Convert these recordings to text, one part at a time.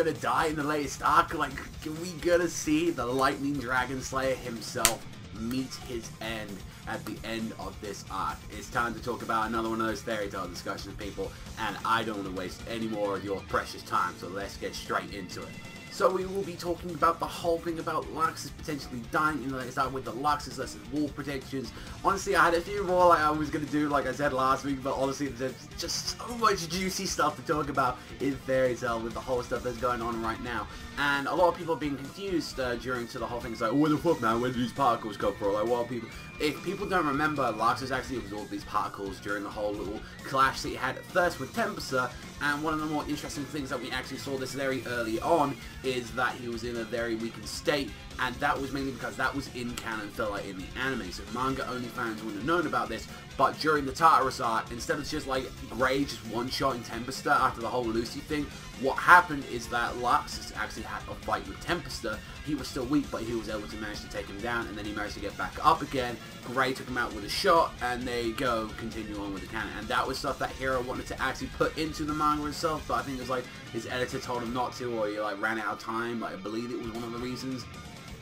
gonna die in the latest arc? Like, are we gonna see the Lightning Dragon Slayer himself meet his end at the end of this arc? It's time to talk about another one of those fairy tale discussions, people, and I don't want to waste any more of your precious time, so let's get straight into it. So we will be talking about the whole thing about Laxus potentially dying in the latest arc with the Laxus versus Wahl predictions. Honestly, I had a few more like I was going to do, like I said last week, but honestly, there's just so much juicy stuff to talk about in Fairy Tail with the whole stuff that's going on right now. And a lot of people are being confused during to the whole thing. It's like, what the fuck, man, where did these particles come from? Like, well, if people don't remember, Laxus actually absorbed these particles during the whole little clash that he had at first with Tempesta. And one of the more interesting things that we actually saw this very early on is that he was in a very weakened state, and that was mainly because that was in canon for like in the anime. So manga only fans wouldn't have known about this, but during the Tartarus arc, instead of just like Gray just one-shotting Tempesta after the whole Lucy thing, what happened is that Laxus actually had a fight with Tempesta. He was still weak, but he was able to manage to take him down, and then he managed to get back up again. Gray took him out with a shot, and there you go, continue on with the canon. And that was stuff that Hero wanted to actually put into the manga itself, but I think it was like his editor told him not to, or he like ran out of time. Like, I believe it was one of the reasons.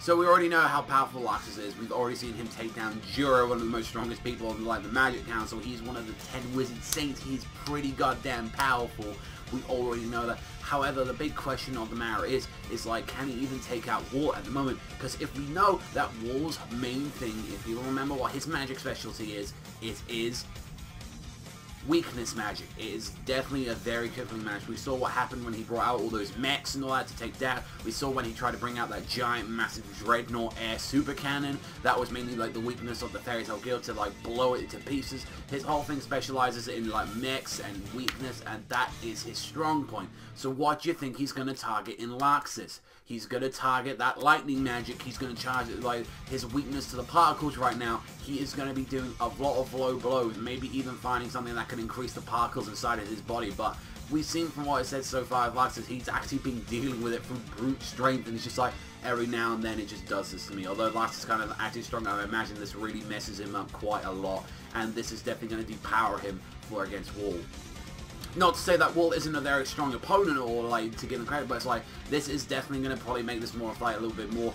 So we already know how powerful Laxus is. We've already seen him take down Juro, one of the most strongest people in like the Magic Council. He's one of the 10 Wizard Saints. He's pretty goddamn powerful. We already know that. However, the big question of the matter is like, can he even take out Wahl at the moment? Because if we know that Wahl's main thing, if you remember what his magic specialty is, it is weakness magic. It is definitely a very crippling magic. We saw what happened when he brought out all those mechs and all that to take down. We saw when he tried to bring out that giant, massive Dreadnought air super cannon. That was mainly like the weakness of the Fairy Tail Guild, to like blow it to pieces. His whole thing specializes in like mechs and weakness, and that is his strong point. So what do you think he's going to target in Laxus? He's going to target that lightning magic. He's going to charge it, like his weakness to the particles right now. He is going to be doing a lot of low blows, maybe even finding something that can increase the particles inside of his body. But we've seen from what I said so far of Laxus, he's actually been dealing with it through brute strength, and it's just like every now and then it just does this to me. Although Laxus is kind of actually strong, I imagine this really messes him up quite a lot, and this is definitely going to depower him for against Wahl. Not to say that Wahl isn't a very strong opponent or like to give him credit, but it's like this is definitely going to probably make this more fight a little bit more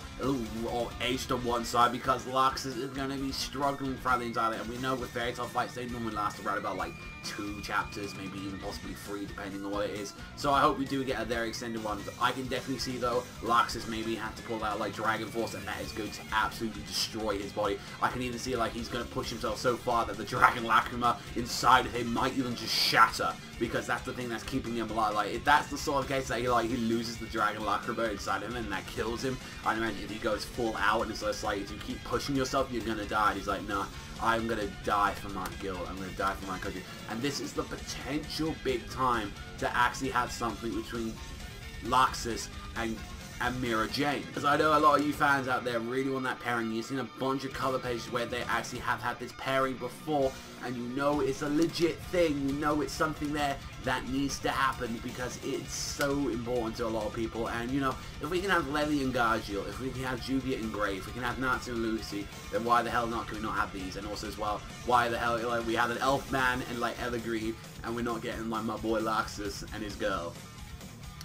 edged on one side, because Laxus is going to be struggling throughout the entire thing. And we know with Fairy Tail fights, they normally last around about like 2 chapters, maybe even possibly 3, depending on what it is. So I hope we do get a very extended one. I can definitely see though Laxus maybe have to pull out like Dragon Force, and that is going to absolutely destroy his body. I can even see like he's going to push himself so far that the Dragon Lacrima inside of him might even just shatter, because that's the thing that's keeping him alive. Like, if that's the sort of case that he loses the Dragon Lacrima inside of him and that kills him, I imagine if he goes full out and it's just like, if you keep pushing yourself, you're gonna die. And he's like, no, I'm gonna die for my guild. I'm gonna die for my country. And this is the potential big time to actually have something between Laxus and Mirajane. Because I know a lot of you fans out there really want that pairing. You've seen a bunch of cover pages where they actually have had this pairing before, and you know it's a legit thing. You know it's something there that needs to happen, because it's so important to a lot of people. And you know, if we can have Levi and Gargiel, if we can have Juviet and Gray, if we can have Natsu and Lucy, then why the hell not can we not have these? And also as well, why the hell like we have an elf man and like Evergreen, and we're not getting like my boy Laxus and his girl?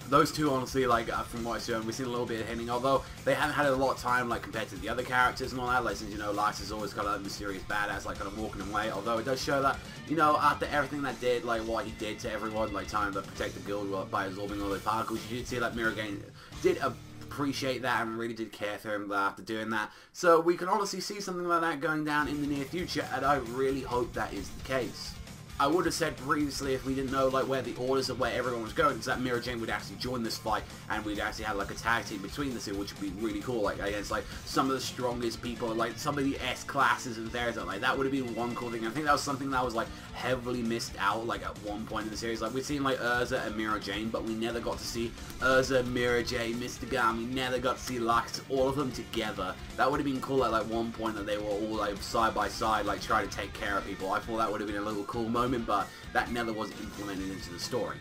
Those two, honestly, like, from what I've seen, we've seen a little bit of hinting, although they haven't had a lot of time, like, compared to the other characters and all that. Like, since, you know, Laxus is always kind of like mysterious badass, like, kind of walking away, although it does show that, you know, after everything that did, like, what he did to everyone, like, trying to protect the guild by absorbing all those particles, you did see that Mirajane did appreciate that and really did care for him after doing that. So we can honestly see something like that going down in the near future, and I really hope that is the case. I would have said previously, if we didn't know like where the orders of where everyone was going, is that Mirajane would actually join this fight, and we'd actually have like a tag team between the two, which would be really cool. Like against like some of the strongest people, like some of the S classes and theirs. Like that would have been one cool thing. I think that was something that was like heavily missed out like at one point in the series. Like we've seen like Urza and Mirajane, but we never got to see Urza, Mirajane, Mr. Gam. We never got to see Laxus, all of them together. That would have been cool at like one point that they were all like side by side, like trying to take care of people. I thought that would have been a little cool moment, but that never was implemented into the story.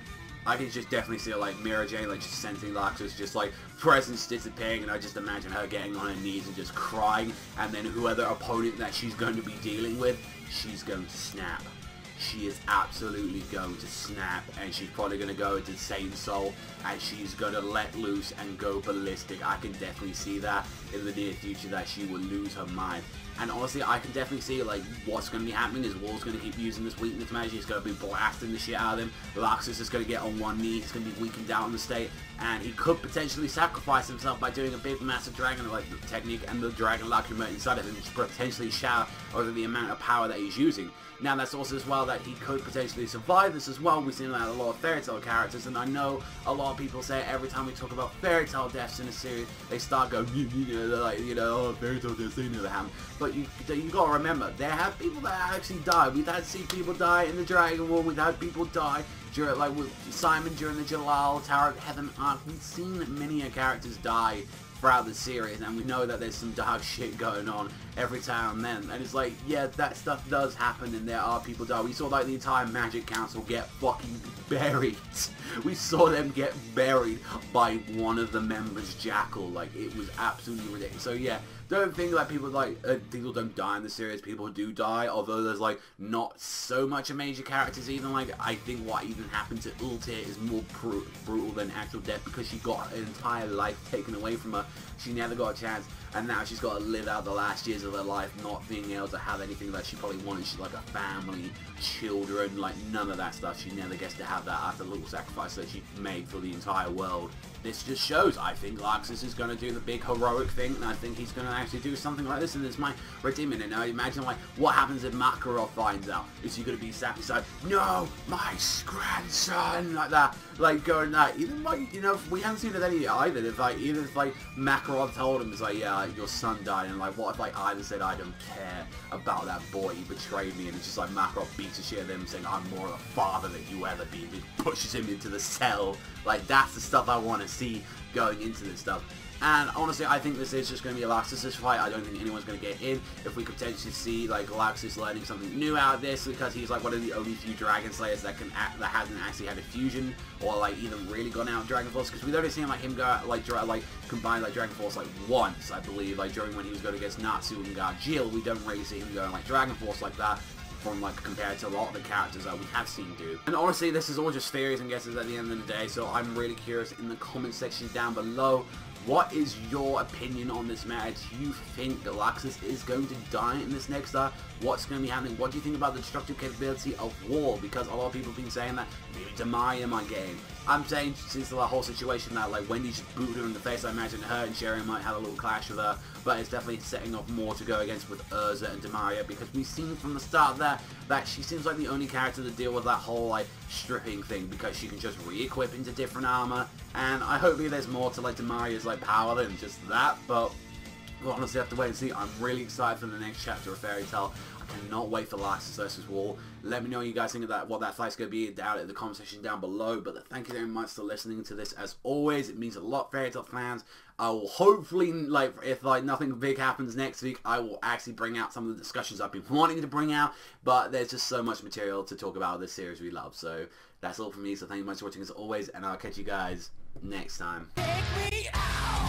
I can just definitely see like Mirajane like just sensing Laxus, just like presence disappearing, and I just imagine her getting on her knees and just crying, and then whoever opponent that she's going to be dealing with, she's going to snap. she is absolutely going to snap, and she's probably going to go into Satan Soul, and she's going to let loose and go ballistic. I can definitely see that in the near future, that she will lose her mind. And honestly, I can definitely see, like, what's going to be happening is Wahl's going to keep using this weakness magic. He's going to be blasting the shit out of him. Laxus is going to get on one knee. He's going to be weakened down in the state. And he could potentially sacrifice himself by doing a big, massive dragon, like, technique, and the dragon lacrima inside of him potentially shower over the amount of power that he's using. Now, that's also as well that he could potentially survive this as well. We've seen that a lot of Fairy Tail characters, and I know a lot of people say every time we talk about Fairy Tail deaths in a series, they start going, they're like, oh, Fairy Tail deaths, they never happen. But you gotta remember, there have people that actually die. We've had seen people die in the Dragon War. We've had people die during, like, with Simon during the Jalal Tower of Heaven arc. We've seen many characters die throughout the series, and we know that there's some dark shit going on every time and then, and it's like, yeah, that stuff does happen, and there are people die. We saw, like, the entire Magic Council get fucking buried. We saw them get buried by one of the members, Jackal. Like, it was absolutely ridiculous. So yeah, don't think that people people don't die in the series. People do die, although there's, like, not so much of major characters. Even, like, I think what even happened to Ultir is more brutal than actual death, because she got an entire life taken away from her. She never got a chance, and now she's got to live out the last years of her life not being able to have anything that she probably wanted. She's like a family, children, like none of that stuff. She never gets to have that after the little sacrifice that she made for the entire world. This just shows, I think Laxus is going to do the big heroic thing, and I think he's going to actually do something like this, and it's my redeeming it. Now imagine, like, what happens if Makarov finds out? Is he going to be sat beside, no, my grandson, like that, like going that, even like, you know, we haven't seen it any either, if like, even if like Makarov told him, it's like, yeah, your son died, and like, what if like Ida said, I don't care about that boy, he betrayed me, and it's just like Makarov beats the shit out of him, saying, I'm more of a father than you ever be, just pushes him into the cell. Like, that's the stuff I want to see going into this stuff. And honestly, I think this is just going to be a Laxus fight. I don't think anyone's going to get in. If we could potentially see, like, Laxus learning something new out of this, because he's, like, one of the only few Dragon Slayers that hasn't actually had a fusion, or, like, even really gone out Dragon Force, because we've only seen, like, him go out, like, combine, like, Dragon Force, like, once, I believe, like, during when he was going against Natsu and Gargiel. We don't really see him going, like, Dragon Force like that, from, like, compared to a lot of the characters that we have seen do. And honestly, this is all just theories and guesses at the end of the day, so I'm really curious in the comment section down below, what is your opinion on this match? Do you think that Laxus is going to die in this next arc? What's going to be happening? What do you think about the destructive capability of Wahl? Because a lot of people have been saying that maybe Demaria might get in. I'm saying, since the whole situation that, like, Wendy just booted her in the face, I imagine her and Sherry might have a little clash with her, but it's definitely setting off more to go against with Urza and Demaria, because we've seen from the start that she seems like the only character to deal with that whole, like, stripping thing, because she can just re-equip into different armor, and I hope there's more to, like, Demaria's, like, power than just that, but we'll honestly have to wait and see. I'm really excited for the next chapter of Fairy Tail. I cannot wait for Laxus vs. Wahl. Let me know what you guys think of that, what that fight's going to be down in the comment section down below. But thank you very much for listening to this. As always, it means a lot, Fairy Tail fans. I will hopefully, like, if like nothing big happens next week, I will actually bring out some of the discussions I've been wanting to bring out. But there's just so much material to talk about this series we love. So that's all from me. So thank you much for watching as always, and I'll catch you guys next time. Take me out!